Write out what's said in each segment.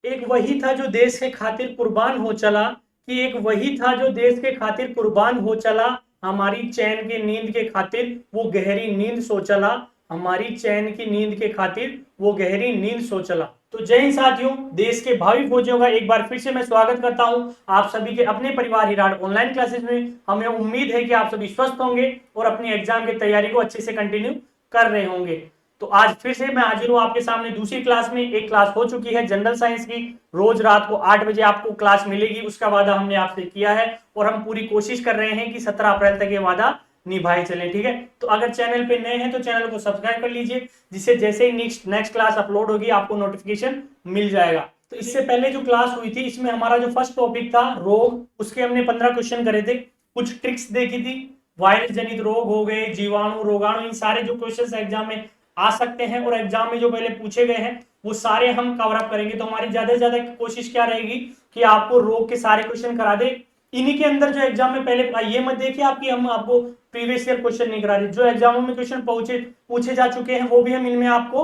एक वही था जो देश के खातिर कुर्बान हो चला, कि एक वही था जो देश के खातिर कुर्बान हो चला, हमारी चैन की नींद के खातिर वो गहरी नींद सो चला, हमारी चैन की नींद के खातिर वो गहरी नींद सो चला। तो जय हिंद साथियों, देश के भावी फौजियों का एक बार फिर से मैं स्वागत करता हूं आप सभी के अपने परिवार हिराड ऑनलाइन क्लासेस में। हमें उम्मीद है कि आप सभी स्वस्थ होंगे और अपनी एग्जाम की तैयारी को अच्छे से कंटिन्यू कर रहे होंगे। तो आज फिर से मैं हाजिर हूं आपके सामने दूसरी क्लास में। एक क्लास हो चुकी है जनरल साइंस की, रोज रात को 8 बजे आपको क्लास मिलेगी, उसका वादा हमने आपसे किया है और हम पूरी कोशिश कर रहे हैं कि 17 अप्रैल तक ये वादा निभाए चले। ठीक है, तो अगर चैनल पे नए हैं तो चैनल को सब्सक्राइब कर लीजिए, जिससे जैसे ही नेक्स्ट क्लास अपलोड होगी आपको नोटिफिकेशन मिल जाएगा। तो इससे पहले जो क्लास हुई थी इसमें हमारा जो फर्स्ट टॉपिक था रोग, उसके हमने 15 क्वेश्चन करे थे, कुछ ट्रिक्स देखी थी, वायरस जनित रोग हो गए, जीवाणु, रोगाणु, इन सारे जो क्वेश्चन एग्जाम में आ सकते हैं और एग्जाम में जो पहले पूछे गए हैं वो सारे हम कवर अप करेंगे। तो हमारी ज्यादा से ज्यादा कोशिश क्या रहेगी कि आपको रोग के सारे क्वेश्चन करा दे। इन्हीं के अंदर जो एग्जाम में पहले ये मत देखिए आपकी हम आपको प्रीवियस ईयर क्वेश्चन नहीं करा रहे, जो एग्जामों में क्वेश्चन पूछे जा चुके हैं वो भी हम इनमें आपको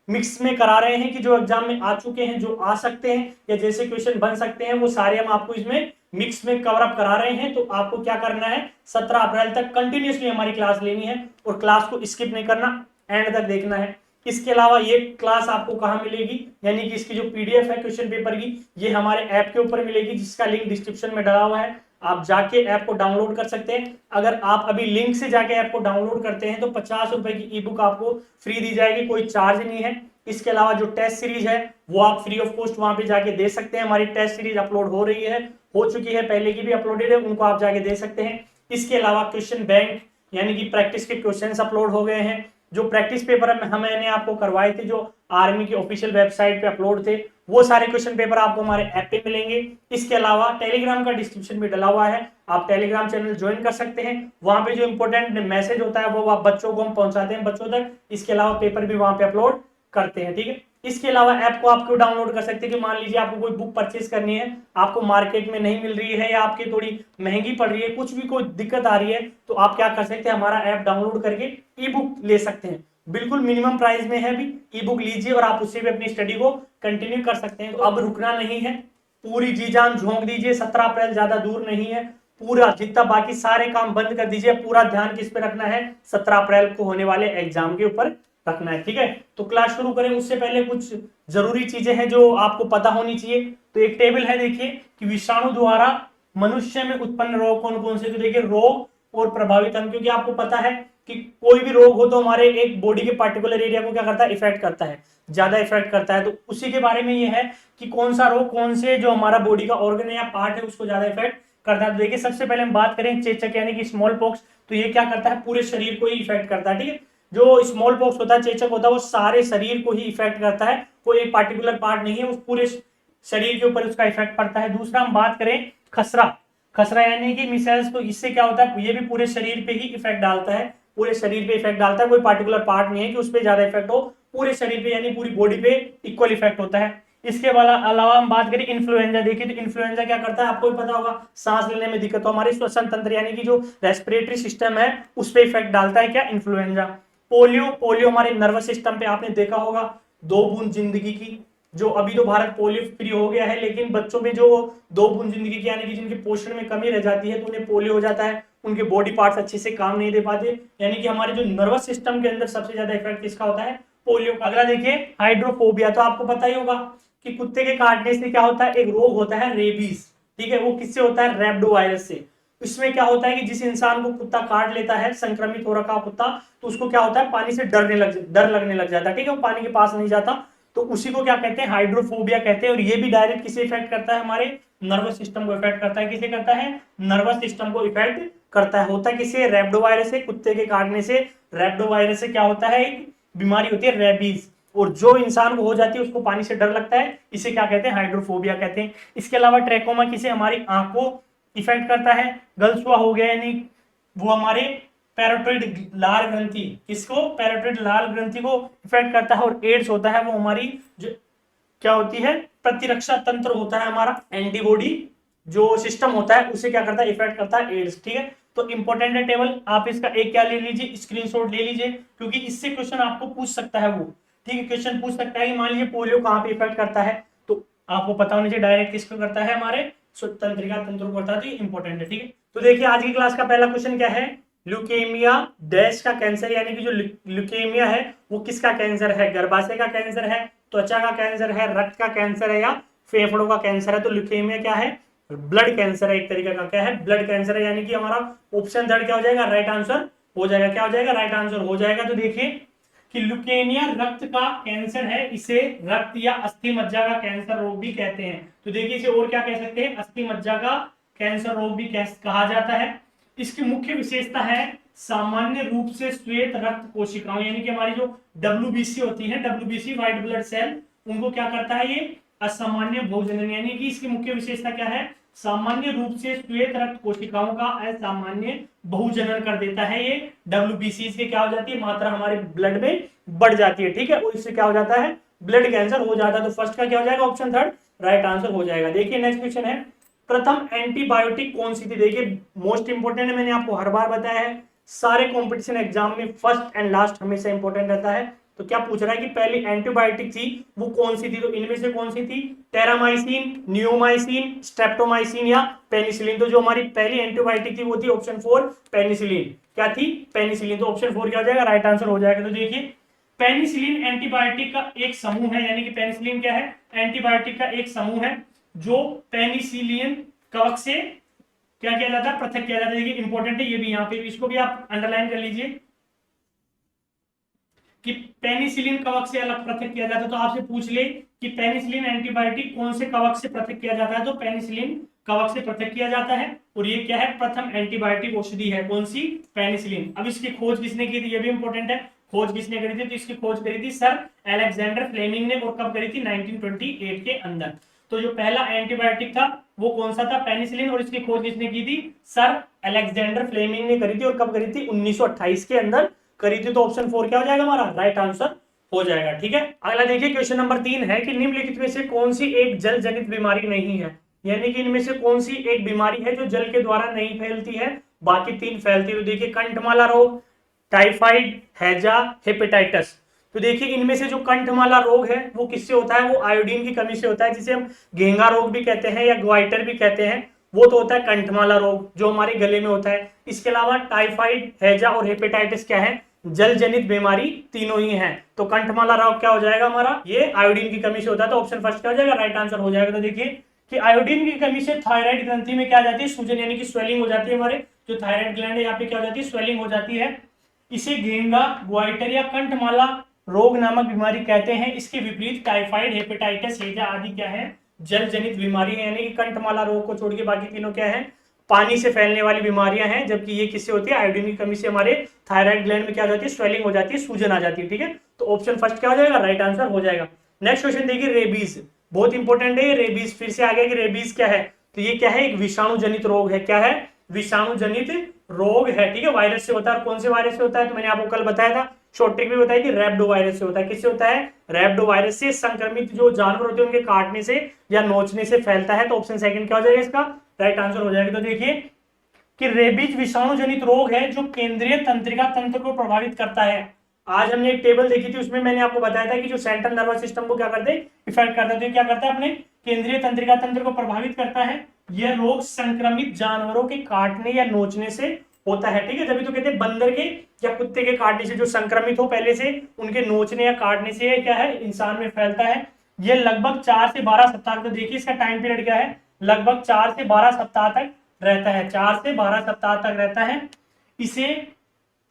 मिक्स में करा रहे हैं, कि जो एग्जाम में आ चुके हैं, जो आ सकते हैं या जैसे क्वेश्चन बन सकते हैं वो सारे हम आपको इसमें मिक्स में कवर अप करा रहे हैं। तो आपको क्या करना है, 17 अप्रैल तक कंटिन्यूसली हमारी क्लास लेनी है और क्लास को स्किप नहीं करना, एंड तक देखना है। इसके अलावा ये क्लास आपको कहाँ मिलेगी, यानी कि इसकी जो पीडीएफ है क्वेश्चन पेपर की, ये हमारे ऐप के ऊपर मिलेगी, जिसका लिंक डिस्क्रिप्शन में डाला हुआ है। आप जाके ऐप को डाउनलोड कर सकते हैं। अगर आप अभी लिंक से जाके ऐप को डाउनलोड करते हैं तो 50 रुपए की ई बुक आपको फ्री दी जाएगी, कोई चार्ज नहीं है। इसके अलावा जो टेस्ट सीरीज है वो आप फ्री ऑफ कॉस्ट वहां पे जाके दे सकते हैं। हमारी टेस्ट सीरीज अपलोड हो रही है, हो चुकी है, पहले की भी अपलोडेड है, उनको आप जाके दे सकते हैं। इसके अलावा क्वेश्चन बैंक यानी कि प्रैक्टिस के क्वेश्चंस अपलोड हो गए हैं। जो प्रैक्टिस पेपर मैंने आपको करवाए थे, जो आर्मी की ऑफिशियल वेबसाइट पे अपलोड थे, वो सारे क्वेश्चन पेपर आपको हमारे ऐप पे मिलेंगे। इसके अलावा टेलीग्राम का डिस्क्रिप्शन भी डला हुआ है, आप टेलीग्राम चैनल ज्वाइन कर सकते हैं। वहां पे जो इंपॉर्टेंट मैसेज होता है वो आप बच्चों को हम पहुंचाते हैं बच्चों तक। इसके अलावा पेपर भी वहां पे अपलोड करते हैं। ठीक है, इसके अलावा ऐप को आप क्यों डाउनलोड कर सकते हैं कि मान लीजिए आपको कोई बुक परचेज करनी है, आपको मार्केट में नहीं मिल रही है या आपकी थोड़ी महंगी पड़ रही है, कुछ भी कोई दिक्कत आ रही है, तो आप क्या कर सकते हैं, हमारा ऐप डाउनलोड करके ई बुक ले सकते हैं। बिल्कुल मिनिमम प्राइस में है, भी ई बुक लीजिए और आप उससे भी अपनी स्टडी को कंटिन्यू कर सकते हैं। तो अब रुकना नहीं है, पूरी जी जान झोंक दीजिए। 17 अप्रैल ज्यादा दूर नहीं है, पूरा जितना बाकी सारे काम बंद कर दीजिए, पूरा ध्यान किस पे रखना है, 17 अप्रैल को होने वाले एग्जाम के ऊपर रखना है। ठीक है, तो क्लास शुरू करें उससे पहले कुछ जरूरी चीजें हैं जो आपको पता होनी चाहिए। तो एक टेबल है, देखिए कि विषाणु द्वारा मनुष्य में उत्पन्न रोग कौन कौन से। तो देखिए रोग और प्रभावित अंग, क्योंकि आपको पता है कि कोई भी रोग हो तो हमारे एक बॉडी के पार्टिकुलर एरिया को क्या करता है, इफेक्ट करता है, ज्यादा इफेक्ट करता है। तो उसी के बारे में ये है कि कौन सा रोग कौन से जो हमारा बॉडी का ऑर्गन है या पार्ट है उसको ज्यादा इफेक्ट करता है। तो देखिए सबसे पहले हम बात करें चेचक यानी कि स्मॉल पॉक्स, तो ये क्या करता है, पूरे शरीर को ही इफेक्ट करता है। ठीक है, जो स्मॉल पॉक्स होता है, चेचक होता है, वो सारे शरीर को ही इफेक्ट करता है, कोई एक पार्टिकुलर पार्ट नहीं है, उस पूरे शरीर के ऊपर उसका इफेक्ट पड़ता है। दूसरा हम बात करें खसरा, खसरा यानी कि मिसल्स, तो इससे क्या होता है, ये भी पूरे शरीर पे ही इफेक्ट डालता है, पूरे शरीर पे इफेक्ट डालता है, कोई पार्टिकुलर पार्ट नहीं है कि उस पर ज्यादा इफेक्ट हो, पूरे शरीर पे यानी पूरी बॉडी पे इक्वल इफेक्ट होता है। इसके अलावा हम बात करें इन्फ्लुएंजा, देखिए तो इन्फ्लुएंजा क्या करता है, आपको भी पता होगा, सांस लेने में दिक्कत हो, हमारे श्वसन तंत्र यानी कि जो रेस्पिरेटरी सिस्टम है उस पर इफेक्ट डालता है क्या, इन्फ्लुएंजा। पोलियो, पोलियो हमारे नर्वस सिस्टम पे, आपने देखा होगा 2 बूंद जिंदगी की, जो अभी तो भारत पोलियो फ्री हो गया है, लेकिन बच्चों में जो 2 बूंद जिंदगी की यानी कि जिनके पोषण में कमी रह जाती है तो उन्हें पोलियो हो जाता है, उनके बॉडी पार्ट्स अच्छे से काम नहीं दे पाते, यानी कि हमारे जो नर्वस सिस्टम के अंदर सबसे ज्यादा इफेक्ट किसका होता है, पोलियो का। अगला देखिए हाइड्रोफोबिया, तो आपको पता ही होगा कि कुत्ते के काटने से क्या होता है, एक रोग होता है रेबीज। ठीक है, वो किससे होता है, रैबिडो वायरस से। इसमें क्या होता है कि जिस इंसान को कुत्ता काट लेता है, संक्रमित हो रखा कुत्ता, तो उसको क्या होता है, पानी से डर लगने लग जाता है। ठीक है, वो पानी के पास नहीं जाता, तो उसी को क्या कहते हैं, हाइड्रोफोबिया कहते हैं। और ये भी डायरेक्ट किसे इफेक्ट करता है, हमारे नर्वस सिस्टम को इफेक्ट करता है। किसे करता है, नर्वस सिस्टम को इफेक्ट करता है। होता है किसे, रैबिडो वायरस से, कुत्ते के काटने से रैबिडो वायरस से क्या होता है, एक बीमारी होती है रेबीज, और जो इंसान को हो जाती है उसको पानी से डर लगता है, इसे क्या कहते हैं, हाइड्रोफोबिया कहते हैं। इसके अलावा ट्रैकोमा किसे, हमारी आंख को इफेक्ट करता है। गलसुआ हो गया यानी वो हमारे पैरोटिड लाल ग्रंथि, किसको, पैरोटिड लाल ग्रंथि को इफेक्ट करता है। और एड्स होता है वो हमारी जो क्या होती है, प्रतिरक्षा तंत्र होता है हमारा, एंटीबॉडी जो सिस्टम होता है उसे क्या करता है, इफेक्ट करता है एड्स। ठीक है, तो इंपॉर्टेंट है टेबल, आप इसका एक क्या ले लीजिए, स्क्रीनशॉट ले लीजिए, क्योंकि इससे क्वेश्चन आपको पूछ सकता है वो। ठीक है, क्वेश्चन पूछ सकता है कि मान लीजिए पोलियो कहाँ पे इफेक्ट करता है, तो आपको पता होना चाहिए डायरेक्ट किसको करता है, हमारे तंत्रिका तंत्र को करता है, तो इंपॉर्टेंट है। ठीक है, तो देखिए आज की क्लास का पहला क्वेश्चन क्या है, ल्यूकेमिया डैश का कैंसर, यानी कि जो ल्यूकेमिया है वो किसका कैंसर है, गर्भाशय का कैंसर है, त्वचा का कैंसर है, रक्त का कैंसर है, या फेफड़ों का कैंसर है। तो ल्यूकेमिया क्या है, ब्लड कैंसर है, एक तरीके का क्या है, ब्लड कैंसर है, यानी कि हमारा ऑप्शन थर्ड क्या हो जाएगा, राइट आंसर हो जाएगा। क्या हो जाएगा, राइट आंसर हो जाएगा। तो देखिए कि ल्यूकेमिया रक्त का कैंसर है, इसे रक्त या अस्थि मज्जा का कैंसर रोग भी कहते हैं। तो देखिए इसे और क्या कह सकते हैं, अस्थि मज्जा का कैंसर रोग भी कहा जाता है। इसकी मुख्य विशेषता है सामान्य रूप से श्वेत रक्त कोशिकाओं, यानी कि हमारी जो डब्ल्यूबीसी होती है, डब्ल्यूबीसी व्हाइट ब्लड सेल, उनको क्या करता है ये, असामान्य बहुजनन, यानी कि इसकी मुख्य विशेषता क्या है, सामान्य रूप से श्वेत रक्त कोशिकाओं का असामान्य बहुजनन कर देता है। ये डब्ल्यूबीसी से क्या हो जाती है, मात्रा हमारे ब्लड में बढ़ जाती है। ठीक है, और इससे क्या हो जाता है, ब्लड कैंसर हो जाता है। तो फर्स्ट का क्या हो जाएगा, ऑप्शन थर्ड राइट आंसर हो जाएगा। देखिए नेक्स्ट क्वेश्चन है, प्रथम एंटीबायोटिक कौन सी थी। देखिए मोस्ट इंपोर्टेंट है, मैंने आपको हर बार बताया है, सारे कॉम्पिटिशन एग्जाम में फर्स्ट एंड लास्ट हमेशा इंपोर्टेंट रहता है। तो क्या पूछ रहा है कि पहली एंटीबायोटिक थी वो कौन सी थी, तो इनमें से कौन सी थी, टेरामाइसिन, नियोमाइसिन, स्ट्रेप्टोमाइसिन या पेनिसिलिन। तो जो हमारी पहली एंटीबायोटिक थी वो थी ऑप्शन 4 पेनिसिलिन। क्या थी, पेनिसिलिन। तो ऑप्शन 4 क्या हो जाएगा, राइट आंसर हो जाएगा। तो देखिए पेनिसिलिन एंटीबायोटिक का एक समूह है, यानी कि पेनिसिलिन क्या है, एंटीबायोटिक का एक समूह है जो पेनिसिलिन कवक से क्या किया जाता है, पृथक किया जाता है। देखिए इंपॉर्टेंट है ये भी, यहाँ पे इसको भी आप अंडरलाइन कर लीजिए कि पेनिसिलिन कवक से अलग पृथक किया जाता है। तो आपसे पूछ ले कि पेनिसिलिन एंटीबायोटिक कौन से कवक से पृथक किया जाता है, तो पेनिसिलिन कवक से पृथक किया जाता है। और ये क्या है, प्रथम एंटीबायोटिक औषधि है, कौन सी, पेनिसिलिन। अब इसकी खोज किसने की थी, ये भी इंपॉर्टेंट है, खोज किसने करी थी, तो इसकी खोज करी थी सर अलेक्जेंडर फ्लेमिंग ने, और कब करी थी, 1928 के अंदर। तो जो पहला एंटीबायोटिक था वो कौन सा था, पेनिसिलिन, और इसकी खोज किसने की थी, सर अलेक्जेंडर फ्लेमिंग ने करी थी, और कब करी थी, 1928 के अंदर करी थी। तो ऑप्शन 4 क्या हो जाएगा हमारा, राइट आंसर हो जाएगा। ठीक है, अगला देखिए क्वेश्चन नंबर 3 है कि निम्नलिखित में से कौन सी एक जल जनित बीमारी नहीं है, यानी कि इनमें से कौन सी एक बीमारी है जो जल के द्वारा नहीं फैलती है, बाकी 3 फैलती है। तो देखिए कंठमाला रोग, टाइफाइड, हैजा, हेपेटाइटिस। तो देखिए इनमें से जो कंठमाला रोग है वो किससे होता है, वो आयोडीन की कमी से होता है, जिसे हम घेंगा रोग भी कहते हैं या ग्वाइटर भी कहते हैं। वो तो होता है कंठमाला रोग जो हमारे गले में होता है। इसके अलावा टाइफाइड, हैजा और हेपेटाइटिस क्या है, जल जनित बीमारी तीनों ही हैं। तो कंठमाला रोग क्या हो जाएगा हमारा, ये आयोडीन की कमी से होता है। तो ऑप्शन फर्स्ट क्या हो जाएगा, राइट आंसर हो जाएगा। तो देखिए कि आयोडीन की कमी से थायराइड ग्रंथि में क्या आ जाती है, सूजन, यानी कि स्वेलिंग हो जाती है। हमारे जो थायराइड ग्लैंड है यहाँ पे क्या हो जाती है, स्वेलिंग हो जाती है। इसे घेंगा, ग्वाइटर या कंठमाला रोग नामक बीमारी कहते हैं। इसके विपरीत टाइफाइड, हेपेटाइटिस, हैजा आदि क्या है, जल जनित बीमारी है, यानी कि कंठमाला रोग को छोड़ के बाकी तीनों क्या है, पानी से फैलने वाली बीमारियां हैं। जबकि ये किससे होती है, आयोडीन की कमी से हमारे थायराइड ग्लैंड में क्या हो जाती है, स्वेलिंग हो जाती है, सूजन आ जाती है। ठीक है, तो ऑप्शन फर्स्ट क्या हो जाएगा, राइट आंसर हो जाएगा। नेक्स्ट क्वेश्चन देखिए, रेबीज, बहुत इंपॉर्टेंट है ये रेबीज। फिर से आ गया कि रेबीज क्या है, तो ये क्या है, एक विषाणु जनित रोग है। क्या है, विषाणु जनित रोग है। ठीक है, वायरस से होता है। और कौन से वायरस से होता है, तो मैंने आपको कल बताया था, शॉर्ट ट्रिक भी बताई थी, रैप्डो वायरस से होता है। किससे होता है, रैप्डो वायरस से। संक्रमित जो जानवर होते हैं उनके काटने से या नोचने से फैलता है। तो ऑप्शन सेकंड क्या हो जाएगा इसका, राइट आंसर हो जाएगा। तो देखिए कि रेबीज विषाणु जनित रोग है जो केंद्रीय तंत्रिका तंत्र को प्रभावित करता है। आज हमने एक टेबल देखी थी, उसमें मैंने आपको बताया था कि जो सेंट्रल नर्वस सिस्टम को क्या करते हैं, इफेक्ट करता है। तो क्या करता है, अपने केंद्रीय तंत्रिका तंत्र को प्रभावित करता है। यह रोग संक्रमित जानवरों के काटने या नोचने से होता है। ठीक है, जब तो कहते हैं बंदर के या कुत्ते के काटने से, जो संक्रमित हो पहले से, उनके नोचने या काटने से क्या है, इंसान में फैलता है। यह लगभग 4 से 12 सप्ताह, तो देखिए इसका टाइम पीरियड क्या है, लगभग 4 से 12 सप्ताह तक रहता है, 4 से 12 सप्ताह तक रहता है।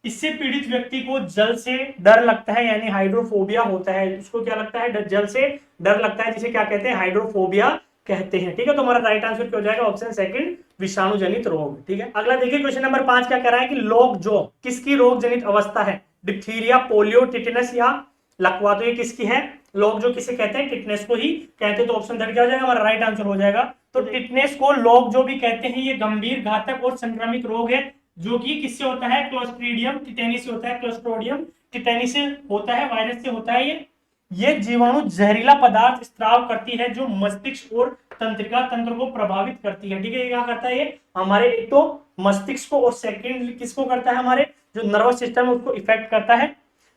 इससे पीड़ित व्यक्ति को जल से डर लगता है, यानी हाइड्रोफोबिया होता है। उसको क्या लगता है, जल से डर लगता है, जिसे क्या कहते हैं, हाइड्रोफोबिया कहते हैं। ठीक है, तो हमारा राइट आंसर क्या हो जाएगा, ऑप्शन सेकंड, विषाणु जनित रोग। ठीक है, अगला देखिए क्वेश्चन नंबर 5 क्या कह रहा है कि लोग जो किसकी रोग जनित अवस्था है, डिप्थीरिया, पोलियो, टिटनस या लकवा। तो ये किसकी है, लोग जो किसे कहते हैं, टिटनेस को ही कहते हैं। तो ऑप्शन थर्ड क्या हो जाएगा, हमारा राइट आंसर हो जाएगा। तो टिटनेस को लोग जो भी कहते हैं, ये गंभीर, घातक और संक्रमित रोग है, जो कि किससे होता है, क्लोस्ट्रीडियम टिटेनी से होता है। क्लोस्ट्रीडियम टिटेनी से होता है, वायरस से होता है। ये जीवाणु जहरीला पदार्थ स्त्राव करती है जो मस्तिष्क और तंत्रिका तंत्र को प्रभावित करती है। ठीक है, ये क्या करता है, ये हमारे एक तो मस्तिष्क को और सेकंड किसको करता है, हमारे जो नर्वस सिस्टम है उसको इफेक्ट करता है।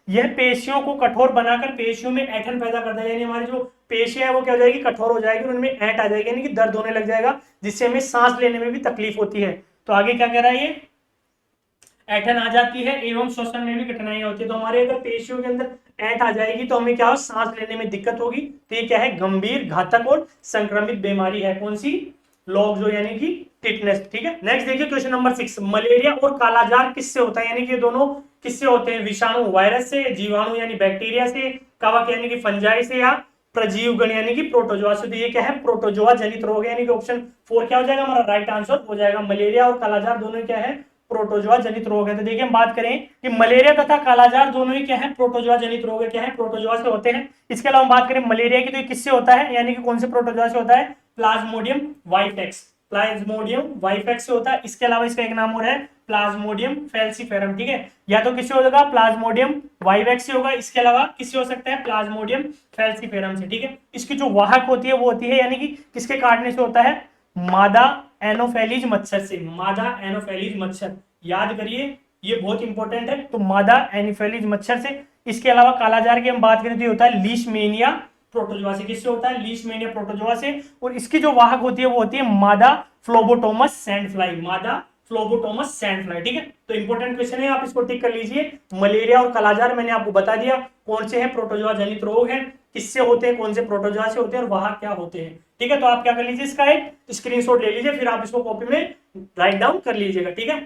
यह पेशियों को कठोर बनाकर पेशियों में ऐंठन पैदा करता है, यानी हमारी जो पेशियां है वो क्या हो जाएगी, कठोर हो जाएगी, और उनमें ऐंठ आ जाएगी, यानी कि दर्द होने लग जाएगा, जिससे हमें सांस लेने में भी तकलीफ होती है। तो आगे क्या कह रहा है, ये ऐंठन आ जाती है एवं श्वसन में भी कठिनाइयां होती है। तो हमारे अगर पेशियों के अंदर ऐंठ आ जाएगी तो हमें क्या हो, सांस लेने में दिक्कत होगी। तो ये क्या है, गंभीर, घातक और संक्रमित बीमारी है। कौन सी, लॉक्स यानी कि टिटनेस। ठीक है, नेक्स्ट देखिए क्वेश्चन नंबर 6, मलेरिया और कालाजार किससे होता है, यानी कि दोनों किससे होते हैं, विषाणु वायरस से, जीवाणु यानी बैक्टीरिया से, कवक यानी कि फंजाई से, या प्रजीवगण यानी कि प्रोटोजोआ से। तो ये क्या है, प्रोटोजोआ जनित रोग है, यानी कि ऑप्शन 4 क्या हो जाएगा हमारा राइट आंसर हो जाएगा। मलेरिया और कालाजार दोनों क्या है, प्रोटोजोआ जनित रोग है। तो देखिए हम बात करें कि मलेरिया तथा कालाजार दोनों ही क्या है, प्रोटोजोआ जनित रोग है, क्या है, प्रोटोजोआ से होते हैं। इसके अलावा हम बात करें मलेरिया की, तो ये किससे होता है, यानी कि कौन से प्रोटोजोआ से होता है, प्लाज्मोडियम वाइफेक्स, प्लाज्मोडियम वाइफेक्स से होता है। इसके अलावा इसका एक नाम और है प्लाज्मोडियम फैल्सीफेरम। ठीक है, या तो किससे होगा, प्लाज्मोडियम वाइवेक्स से होगा, इसके अलावा किससे हो सकता है, प्लाज्मोडियम फैल्सीफेरम से। ठीक है, इसकी जो वाहक होती है वो होती है, यानी कि किसके काटने से होता है, मादा एनोफेलिज मच्छर से, मादा एनोफेलिज मच्छर, याद करिए ये बहुत इंपॉर्टेंट है। तो मादा एनोफेलिज मच्छर से। इसके अलावा कालाजार की हम बात करें तो ये होता है लीशमेनिया प्रोटोजोआ से, किससे होता है, लीशमेनिया प्रोटोजोआ से। और इसकी जो वाहक होती है वो होती है मादा फ्लोबोटोमस सैंडफ्लाई, मादा फ्लोबोटोमस सैंडफ्लाई। ठीक है, तो इंपॉर्टेंट क्वेश्चन है, आप इसको टिक कर लीजिए। मलेरिया और कालाजार मैंने आपको बता दिया कौन से हैं, प्रोटोजोआ जनित रोग हैं, किससे होते हैं, कौन से प्रोटोजोआ से होते हैं, और वाहक क्या होते हैं। ठीक है, तो आप क्या कर लीजिए, इसका एक स्क्रीनशॉट ले लीजिए, फिर आप इसको कॉपी में राइट डाउन कर लीजिएगा। ठीक है,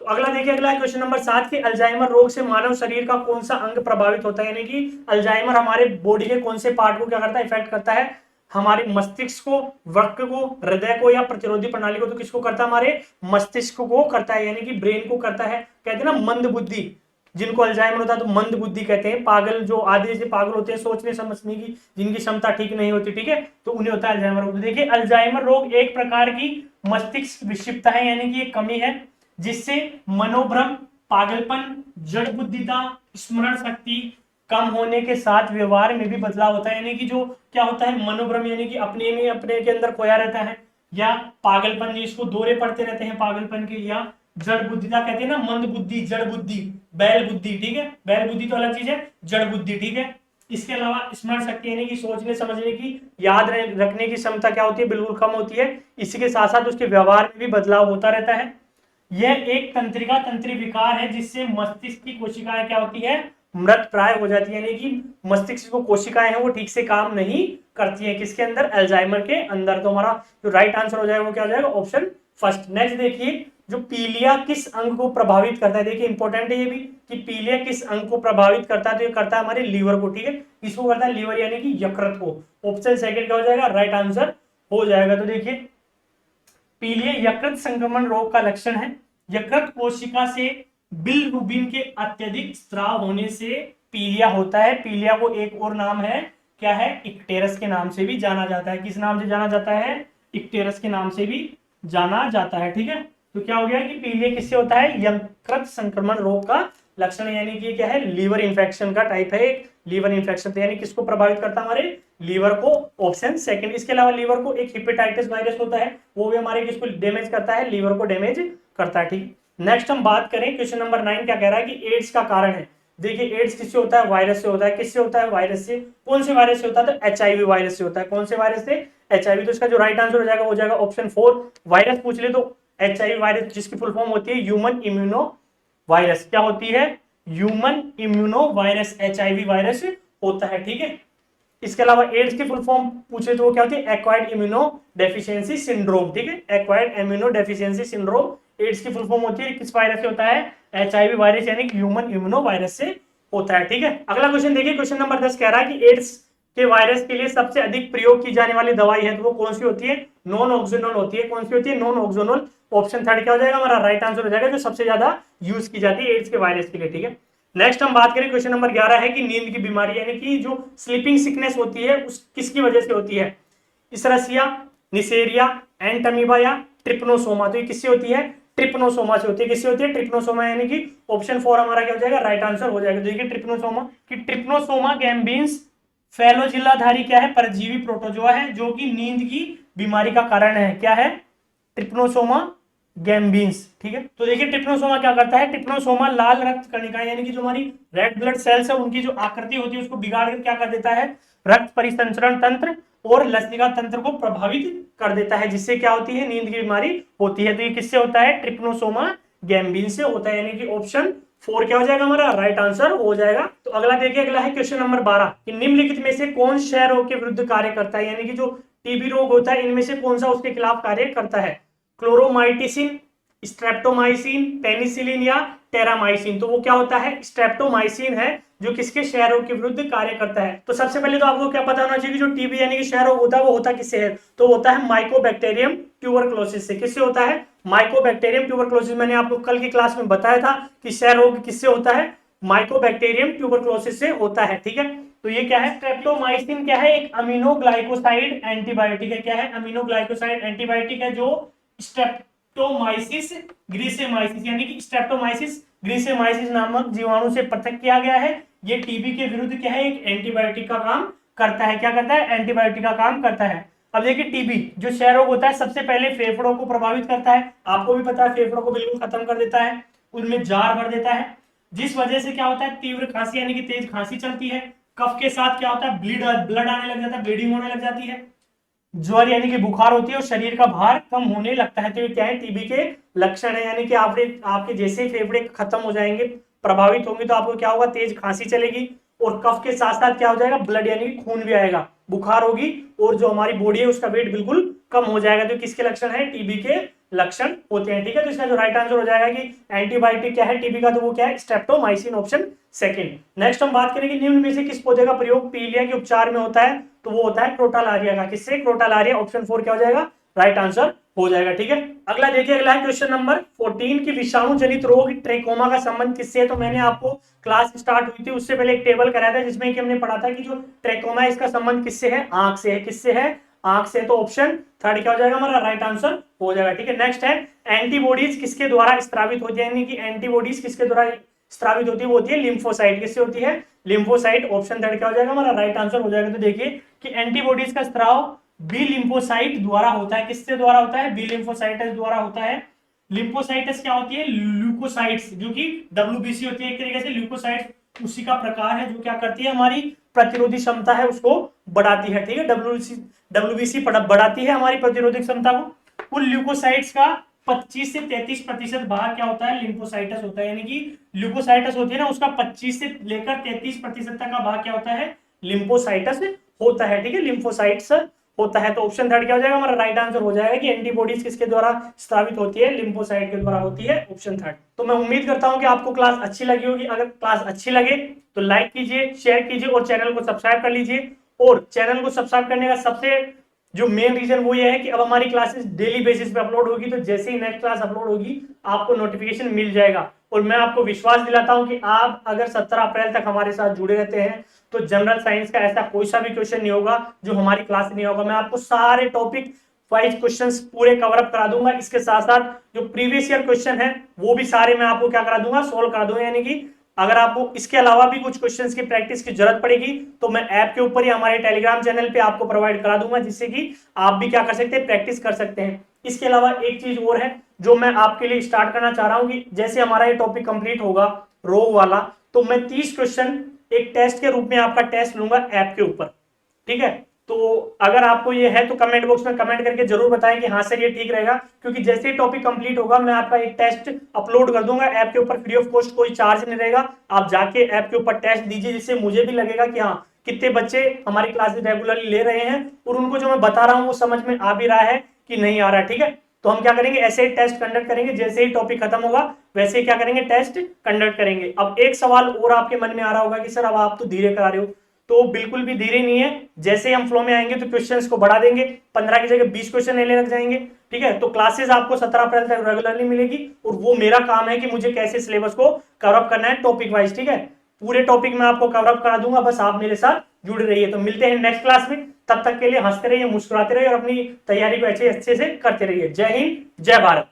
तो अगला देखिए, अगला क्वेश्चन नंबर 7 के अल्जाइमर रोग से मानव शरीर का कौन सा अंग प्रभावित होता है, यानी कि अल्जाइमर हमारे बॉडी के कौन से पार्ट को क्या करता है, इफेक्ट करता है, हमारे मस्तिष्क को, वृक्क को, हृदय को, या प्रतिरोधी प्रणाली को। तो किसको करता है, हमारे मस्तिष्क को करता है, यानी कि ब्रेन को करता है। कहते हैं ना मंद बुद्धि, जिनको अल्जाइमर होता है तो मंद बुद्धि कहते हैं, पागल जो आधे से पागल होते हैं, सोचने समझने की जिनकी क्षमता ठीक नहीं होती। ठीक है, तो उन्हें होता है अल्जाइमर रोग। देखिए अल्जाइमर रोग एक प्रकार की मस्तिष्क विक्षिप्तता है, यानी कि एक कमी है जिससे मनोभ्रम, पागलपन, जड़ बुद्धिता, स्मरण शक्ति कम होने के साथ व्यवहार में भी बदलाव होता है। यानी कि जो क्या होता है, मनोभ्रम यानी कि अपने में अपने के अंदर खोया रहता है, या पागलपन जिसको दौरे पड़ते रहते हैं पागलपन के, या जड़ बुद्धिता कहते हैं ना, मंद बुद्धि, जड़ बुद्धि, बैल बुद्धि। ठीक है, बैल बुद्धि तो अलग चीज है, जड़ बुद्धि। ठीक है, इसके अलावा स्मरण शक्ति यानी कि सोचने समझने की, याद रखने की क्षमता क्या होती है, बिल्कुल कम होती है। इसी के साथ साथ उसके व्यवहार में भी बदलाव होता रहता है। यह एक तंत्रिका तंत्री विकार है जिससे मस्तिष्क की कोशिकाएं क्या होती है, मृत प्राय हो जाती है, यानी कि मस्तिष्क जो कोशिकाएं हैं वो ठीक से काम नहीं करती हैं, किसके अंदर, अल्जाइमर के अंदर। तो हमारा जो राइट आंसर हो जाएगा वो क्या हो जाएगा, ऑप्शन फर्स्ट। नेक्स्ट देखिए, जो पीलिया किस अंग को प्रभावित करता है, देखिए इंपॉर्टेंट है ये भी कि पीलिया किस अंग को प्रभावित करता है, तो ये करता है हमारे लीवर को। ठीक है, किसको करता है, लीवर यानी कि यकृत को। ऑप्शन सेकंड क्या हो जाएगा, राइट आंसर हो जाएगा। तो देखिए पीलिया यकृत संक्रमण रोग का लक्षण है, यकृत कोशिका से बिलरुबिन के अत्यधिक स्राव होने से पीलिया होता है। पीलिया को एक और नाम है, क्या है, इक्टेरस के नाम से भी जाना जाता है। किस नाम से जाना जाता है, इक्टेरस के नाम से भी जाना जाता है। ठीक है, तो क्या हो गया कि पीलिया किससे होता है, यकृत संक्रमण रोग का लक्षण है, यानी कि क्या है, लीवर इंफेक्शन का टाइप है, एक लीवर इंफेक्शन। यानी किसको प्रभावित करता है, हमारे लीवर को, ऑप्शन सेकंड। इसके अलावा लीवर को एक हेपेटाइटिस वायरस होता है, वो भी हमारे किसको डैमेज करता है, लीवर को डैमेज करता है। ठीक, नेक्स्ट हम बात करें क्वेश्चन नंबर 9 क्या कह रहा है कि एड्स का कारण है। देखिए एड्स किससे होता है, वायरस से होता है। किससे होता है, वायरस से। कौन से वायरस से होता है, तो एचआईवी वायरस से होता है। कौन से वायरस से, एचआईवी। तो इसका जो राइट आंसर हो जाएगा ऑप्शन 4। वायरस पूछ ले तो एचआईवी वायरस, जिसकी फुल फॉर्म होती है ह्यूमन इम्यूनो वायरस। क्या होती है, human immuno virus, HIV virus होता है। ठीक है, इसके अलावा एड्स की फुल फॉर्म पूछे तो वो क्या होती है, एक्वायर्ड इम्यूनो डेफिशिएंसी सिंड्रोम। ठीक है, acquired immuno deficiency syndrome AIDS की फुल फॉर्म होती है, किस वायरस से होता है, एचआईवी वायरस यानी कि ह्यूमन इम्यूनो वायरस से होता है। ठीक है, अगला क्वेश्चन देखिए, क्वेश्चन नंबर 10 कह रहा है कि एड्स के वायरस के लिए सबसे अधिक प्रयोग की जाने वाली दवाई है, तो वो कौन सी होती है, नॉन ऑक्सोनोल होती है। कौन सी होती है, नॉन ऑक्सोनोल। ऑप्शन थर्ड क्या हो जाएगा हमारा, राइट आंसर हो जाएगा, जो सबसे ज्यादा यूज की जाती है एड्स के वायरस के लिए। ठीक है, नेक्स्ट हम बात करें क्वेश्चन नंबर 11 है कि नींद की बीमारी यानी कि जो स्लीपिंग सिकनेस होती है उस किसकी वजह से होती है, इसरसिया, निसेरिया, एंटमीबा या ट्रिपनोसोमा। तो ये किससे होती है, ट्रिपनोसोमा से होती है। किससे होती है, ट्रिपनोसोमा, यानी कि ऑप्शन 4 हमारा क्या हो जाएगा, राइट आंसर हो जाएगा। देखिए ट्रिपनोसोमा कि ट्रिपनोसोमा गैम्बिन्स फैलोजिल्लाधारी क्या है, परजीवी प्रोटोजोआ है जो कि नींद की बीमारी का कारण है। क्या है, ट्रिपनोसोमा गैम्बिन्स। ठीक है, तो देखिए ट्रिपनोसोमा क्या करता है, ट्रिपनोसोमा लाल रक्त कणिकाएं यानी कि जो हमारी रेड ब्लड सेल्स है उनकी जो आकृति होती है उसको बिगाड़ कर क्या कर देता है, रक्त परिसंचरण तंत्र और लसिका तंत्र को प्रभावित कर देता है, जिससे क्या होती है, नींद की बीमारी होती है। तो ये किससे होता है, ट्रिप्नोसोमा गैम्बीन से होता है, यानी कि ऑप्शन 4 क्या हो जाएगा हमारा राइट आंसर हो जाएगा। तो अगला देखिए, अगला है क्वेश्चन नंबर 12 कि निम्नलिखित में से कौन क्षय रोग के विरुद्ध कार्य करता है, यानी कि जो टीबी रोग होता है इनमें से कौन सा उसके खिलाफ कार्य करता है, क्लोरोमाइटिसिन, स्ट्रेप्टोमाइसिन, पेनिसिलिन या टेरामाइसिन। तो वो क्या होता है, स्ट्रेप्टोमाइसिन है जो किसके क्षय रोग के विरुद्ध कार्य करता है। तो सबसे पहले तो आपको क्या पता होना चाहिए कि जो टीबी यानी कि क्षय रोग होता है वो होता किससे है, तो होता है माइकोबैक्टीरियम ट्यूबरक्लोसिस से। किससे होता है, माइकोबैक्टीरियम ट्यूबरक्लोसिस। मैंने आपको कल की क्लास में बताया था कि क्षय रोग किससे होता है, माइकोबैक्टीरियम ट्यूबरक्लोसिस से होता है। ठीक है, तो ये क्या है, स्ट्रेप्टोमाइसिन क्या है, एक अमीनोग्लाइकोसाइड एंटीबायोटिक है। क्या है, अमीनोग्लाइकोसाइड एंटीबायोटिक है जो स्ट्रेप्टोमाइसिस ग्रीसेमाइसिस यानी कि स्ट्रेप्टोमाइसिस ग्रीसेमाइसिस नामक जीवाणु से पृथक किया गया है। ये टीबी के विरुद्ध क्या है, एक एंटीबायोटिक का काम करता है। क्या करता है, एंटीबायोटिक का काम करता है। अब देखिए, टीबी जो क्षय रोग होता है सबसे पहले फेफड़ों को प्रभावित करता है। आपको भी पता है, फेफड़ों को बिल्कुल खत्म कर देता है, उनमें जार भर देता है, जिस वजह से क्या होता है, तीव्र खांसी यानी कि तेज खांसी चलती है। कफ के साथ क्या होता है, ब्लड आने लग जाता है, ब्लीडिंग होने लग जाती है। ज्वर यानी कि बुखार होती है और शरीर का भार कम होने लगता है। तो ये क्या है, टीबी के लक्षण है। यानी कि आपके जैसे फेफड़े खत्म हो जाएंगे, प्रभावित होंगे, तो आपको क्या होगा, तेज खांसी चलेगी और कफ के साथ साथ क्या हो जाएगा, ब्लड यानी कि खून भी आएगा, बुखार होगी और जो हमारी बॉडी है उसका वेट बिल्कुल कम हो जाएगा। तो किसके लक्षण है, टीबी के लक्षण होते हैं। ठीक है, तो इसका जो राइट आंसर हो जाएगा कि एंटीबायोटिक क्या है टीबी का, तो वो क्या है, स्ट्रेप्टोमाइसिन, ऑप्शन सेकंड। नेक्स्ट हम बात करेंगे निम्न में से किस पौधे का प्रयोग पीलिया के उपचार में होता है, तो वो होता है क्रोटालारिया का। किससे, क्रोटालारिया, ऑप्शन 4 क्या हो जाएगा राइट आंसर हो जाएगा। ठीक है, अगला देखिए, अगला है क्वेश्चन नंबर 14 की विषाणु जनित रोग ट्रेकोमा का संबंध किससे है। तो मैंने आपको क्लास स्टार्ट हुई थी उससे पहले एक टेबल कराया था जिसमें कि हमने पढ़ा था कि जो ट्रेकोमा है इसका संबंध किससे है, आंख से है। किससे है, आंख से। तो ऑप्शन 3 क्या हो जाएगा हमारा राइट आंसर हो जाएगा। ठीक है, नेक्स्ट है एंटीबॉडीज किसके द्वारा स्त्रावित होती है, यानी कि एंटीबॉडीज किसके द्वारा स्त्रावित होती है, वो होती है लिम्फोसाइट। किससे होती है, लिम्फोसाइट, ऑप्शन 3 क्या हो जाएगा हमारा राइट आंसर हो जाएगा। तो देखिए कि एंटीबॉडीज का स्त्राव बी लिम्फोसाइट द्वारा होता है। किससे द्वारा होता है, बी लिम्फोसाइट्स द्वारा होता है। लिम्फोसाइट्स क्या होती है, ल्यूकोसाइट्स, जो कि डब्ल्यूबीसी होती है एक तरीके से। ल्यूकोसाइट्स उसी का प्रकार है जो क्या करती है, हमारी प्रतिरोधी क्षमता है उसको बढ़ाती है। ठीक है, डब्ल्यूबीसी बढ़ाती है हमारी प्रतिरोधी क्षमता को। कुल ल्यूकोसाइट्स का 25 से 33% भाग क्या होता है, लिम्फोसाइटस होता है। यानी कि ल्यूकोसाइटस होती है ना, उसका 25 से लेकर 33% तक का भाग क्या होता है, लिम्फोसाइटस होता है। ठीक है, लिम्फोसाइट्स होता है। तो ऑप्शन 3 क्या हो जाएगा हमारा राइट आंसर हो जाएगा कि एंटीबॉडीज किसके द्वारा स्त्रावित होती है, लिम्फोसाइट के द्वारा होती है, ऑप्शन 3। तो मैं उम्मीद करता हूं कि आपको क्लास अच्छी लगी होगी। अगर क्लास अच्छी लगे तो लाइक कीजिए, शेयर कीजिए और चैनल को सब्सक्राइब कर लीजिए। और चैनल को सब्सक्राइब करने का सबसे जो मेन रीजन वो ये है कि अब हमारी क्लासेस डेली बेसिस पे अपलोड होगी, तो जैसे ही नेक्स्ट क्लास अपलोड होगी आपको नोटिफिकेशन मिल जाएगा। और मैं आपको विश्वास दिलाता हूं कि आप अगर 17 अप्रैल तक हमारे साथ जुड़े रहते हैं तो जनरल साइंस का ऐसा कोई सा भी क्वेश्चन नहीं होगा जो हमारी क्लास में नहीं होगा। मैं आपको सारे टॉपिक वाइज क्वेश्चंस पूरे कवर अप करा दूंगा। इसके साथ साथ जो प्रीवियस ईयर क्वेश्चन है वो भी सारे मैं आपको क्या करा दूंगा, सोल्व करा दूंगा। यानी कि अगर आपको इसके अलावा भी कुछ क्वेश्चंस की प्रैक्टिस की जरूरत पड़ेगी तो मैं ऐप के ऊपर ही हमारे टेलीग्राम चैनल पे आपको प्रोवाइड करा दूंगा, जिससे कि आप भी क्या कर सकते हैं, प्रैक्टिस कर सकते हैं। इसके अलावा एक चीज और है जो मैं आपके लिए स्टार्ट करना चाह रहा हूं कि जैसे हमारा ये टॉपिक कंप्लीट होगा रोग वाला, तो मैं 30 क्वेश्चन एक टेस्ट के रूप में आपका टेस्ट लूंगा ऐप के ऊपर। ठीक है, तो अगर आपको ये है तो कमेंट बॉक्स में कमेंट करके जरूर बताएं कि हाँ सर ये ठीक रहेगा, क्योंकि जैसे ही टॉपिक कंप्लीट होगा मैं आपका एक टेस्ट अपलोड कर दूंगा ऐप के ऊपर फ्री ऑफ कॉस्ट, कोई चार्ज नहीं रहेगा। आप जाके ऐप के ऊपर टेस्ट दीजिए, जिससे मुझे भी लगेगा कि हाँ कितने बच्चे हमारी क्लासेस रेगुलरली ले रहे हैं और उनको जो मैं बता रहा हूँ वो समझ में आ भी रहा है कि नहीं आ रहा है। ठीक है, तो हम क्या करेंगे, ऐसे ही टेस्ट कंडक्ट करेंगे, जैसे ही टॉपिक खत्म होगा वैसे ही क्या करेंगे, टेस्ट कंडक्ट करेंगे। अब एक सवाल और आपके मन में आ रहा होगा कि सर अब आप तो धीरे करा रहे हो, तो बिल्कुल भी धीरे नहीं है। जैसे ही हम फ्लो में आएंगे तो क्वेश्चंस को बढ़ा देंगे, 15 की जगह 20 क्वेश्चन लेने लग जाएंगे। ठीक है, तो क्लासेस आपको 17 अप्रैल तक रेगुलरली मिलेगी और वो मेरा काम है कि मुझे कैसे सिलेबस को कवर अप करना है टॉपिक वाइज। ठीक है, पूरे टॉपिक में आपको कवर अप करा दूंगा, बस आप मेरे साथ जुड़े रहिए। तो मिलते हैं नेक्स्ट क्लास में, तब तक के लिए हंसते रहिए, मुस्कुराते रहिए और अपनी तैयारी को अच्छे से करते रहिए। जय हिंद, जय भारत।